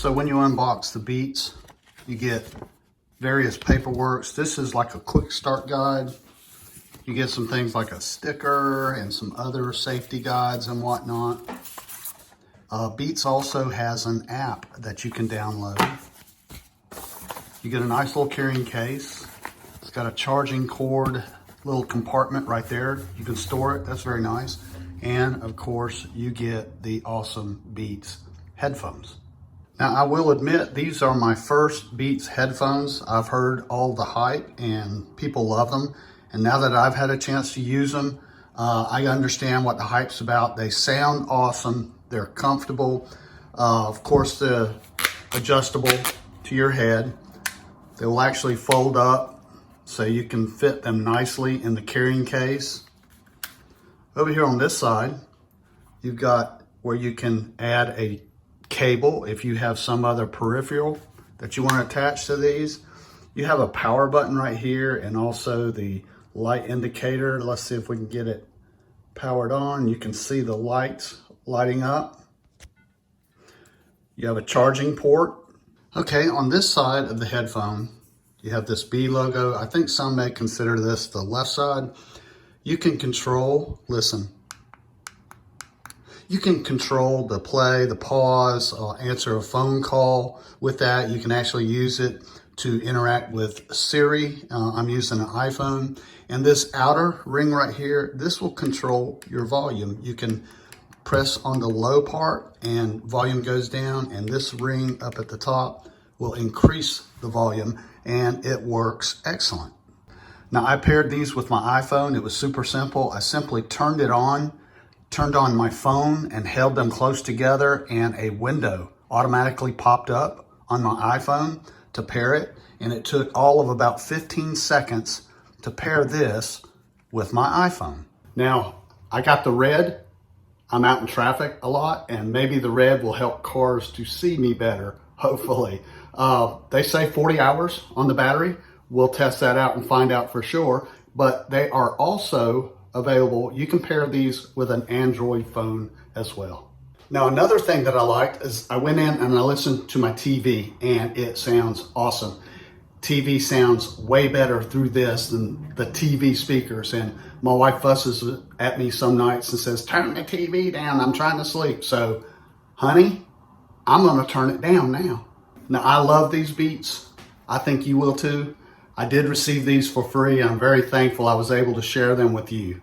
So when you unbox the Beats, you get various paperworks. This is like a quick start guide. You get some things like a sticker and some other safety guides and whatnot. Beats also has an app that you can download. You get a nice little carrying case. It's got a charging cord, little compartment right there. You can store it, that's very nice. And of course, you get the awesome Beats headphones. Now, I will admit, these are my first Beats headphones. I've heard all the hype and people love them. And now that I've had a chance to use them, I understand what the hype's about. They sound awesome. They're comfortable. Of course, they're adjustable to your head. They will actually fold up so you can fit them nicely in the carrying case. Over here on this side, you've got where you can add a cable if you have some other peripheral that you want to attach to these. You have a power button right here and also the light indicator. Let's see if we can get it powered on. You can see the lights lighting up. You have a charging port. Okay, on this side of the headphone, you have this B logo. I think some may consider this the left side. You can control, listen. You can control the play, the pause, answer a phone call. With that, you can actually use it to interact with Siri. I'm using an iPhone. And this outer ring right here, this will control your volume. You can press on the low part and volume goes down, and this ring up at the top will increase the volume, and it works excellent. Now, I paired these with my iPhone. It was super simple. I simply turned on my phone and held them close together, and a window automatically popped up on my iPhone to pair it. And it took all of about 15 seconds to pair this with my iPhone. Now, I got the red. I'm out in traffic a lot, and maybe the red will help cars to see me better, hopefully. They say 40 hours on the battery. We'll test that out and find out for sure, but they are also available. You can pair these with an Android phone as well. Now, another thing that I liked is I went in and I listened to my TV, and it sounds awesome. TV sounds way better through this than the TV speakers, and my wife fusses at me some nights and says, "Turn the TV down, I'm trying to sleep." So, honey, I'm gonna turn it down now. Now, I love these Beats. I think you will too. I did receive these for free. I'm very thankful I was able to share them with you.